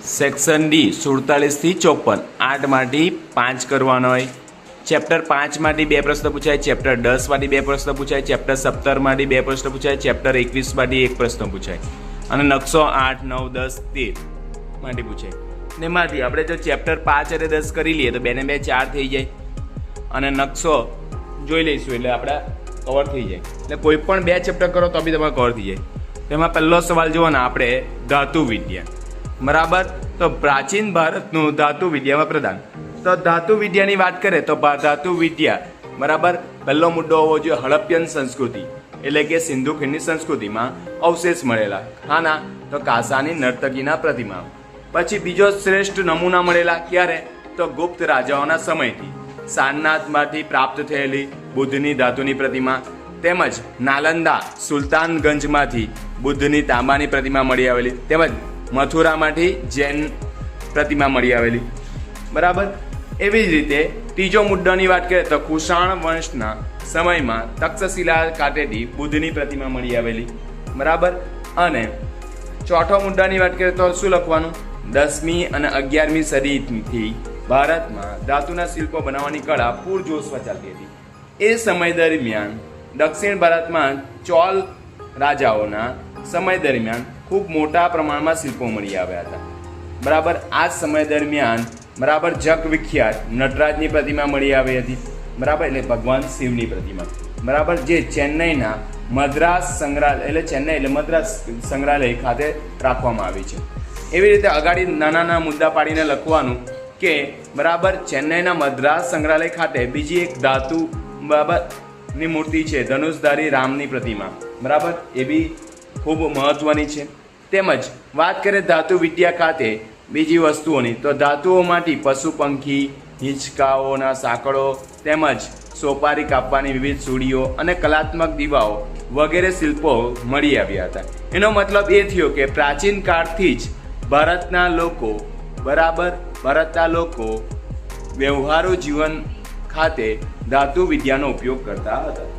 Section D 47 થી 54 8માંથી 5 કરવાનો હોય। ચેપ્ટર 5 માંથી 2 પ્રશ્ન પૂછાય, ચેપ્ટર 10 માંથી 2 પ્રશ્ન પૂછાય, ચેપ્ટર 17 માંથી 2 પ્રશ્ન પૂછાય, ચેપ્ટર 21 માંથી 1 પ્રશ્ન પૂછાય અને નકશો 8 9 10 13 માંથી પૂછાય। ને માંથી આપણે જો ચેપ્ટર 5 અને 10 કરી લઈએ તો 2 ને 2 4 થઈ જાય અને નકશો જોઈ લઈશું એટલે આપણે કવર થઈ જાય। એટલે કોઈ પણ 2 ચેપ્ટર કરો તો બી તમારે કવર થઈ જાય। તેમાં પહેલો સવાલ જોવો ને આપણે ધાતુ વિદ્યા, બરાબર। તો પ્રાચીન ભારતનું ધાતુ વિદ્યામાં પ્રદાન, તો ધાતુ વિદ્યાની વાત કરીએ તો ધાતુ વિદ્યા, બરાબર। પહેલો મુદ્દો હોવો જોઈએ હડપ્પન સંસ્કૃતિ, એટલે કે સિંધુ ખીણની સંસ્કૃતિમાં અવશેષ મળેલા, હાના તો કાંસાની નર્તકીના પ્રતિમા। પછી બીજો શ્રેષ્ઠ નમૂના મળેલા ક્યારે તો ગુપ્ત રાજાઓના સમયથી, સારનાથમાંથી પ્રાપ્ત થયેલી બુદ્ધની ધાતુની પ્રતિમા, તેમજ નાલંદા સુલતાનગંજમાંથી બુદ્ધની તાંબાની પ્રતિમા મળી આવેલી, તેમજ મથુરામાંથી જૈન પ્રતિમા મળી આવેલી, બરાબર। એવી જ રીતે ત્રીજો મુદ્દાની વાત કરીએ તો કુષાણ વંશના સમયમાં તક્ષશિલા ખાતેથી બુદ્ધની પ્રતિમા મળી આવેલી, બરાબર। અને ચોથો મુદ્દાની વાત કરીએ તો શું લખવાનું, 10મી અને 11મી સદીથી ભારતમાં ધાતુના શિલ્પો બનાવવાની કળા પૂરજોશમાં ચાલતી હતી। એ સમય દરમિયાન દક્ષિણ ભારતમાં ચોલ રાજાઓના સમય દરમિયાન ખૂબ મોટા પ્રમાણમાં શિલ્પો મળી આવ્યા હતા, બરાબર। આ સમય દરમિયાન, બરાબર, જગ વિખ્યાત નટરાજની પ્રતિમા મળી આવી હતી, બરાબર, એટલે ભગવાન શિવની પ્રતિમા, બરાબર, જે ચેન્નઈના મદ્રાસ સંગ્રહાલય એટલે ચેન્નઈ એટલે મદ્રાસ સંગ્રહાલય ખાતે રાખવામાં આવી છે। એવી રીતે અગાડી નાના નાના મુદ્દા પાડીને લખવાનું કે, બરાબર, ચેન્નઈના મદ્રાસ સંગ્રહાલય ખાતે બીજી એક ધાતુ, બરાબર, ની મૂર્તિ છે ધનુષધારી રામની પ્રતિમા, બરાબર, એ બી ખૂબ મહત્વની છે। તેમજ વાત કરીએ ધાતુ વિદ્યા ખાતે બીજી વસ્તુઓની તો ધાતુઓમાંથી પશુ પંખી, હિંચકાઓના સાંકળો, તેમજ સોપારી કાપવાની વિવિધ સૂડીઓ અને કલાત્મક દીવાઓ વગેરે શિલ્પો મળી આવ્યા હતા। એનો મતલબ એ થયો કે પ્રાચીન કાળથી જ ભારતના લોકો, બરાબર, ભારતના લોકો વ્યવહારુ જીવન ખાતે ધાતુ વિદ્યાનો ઉપયોગ કરતા હતા।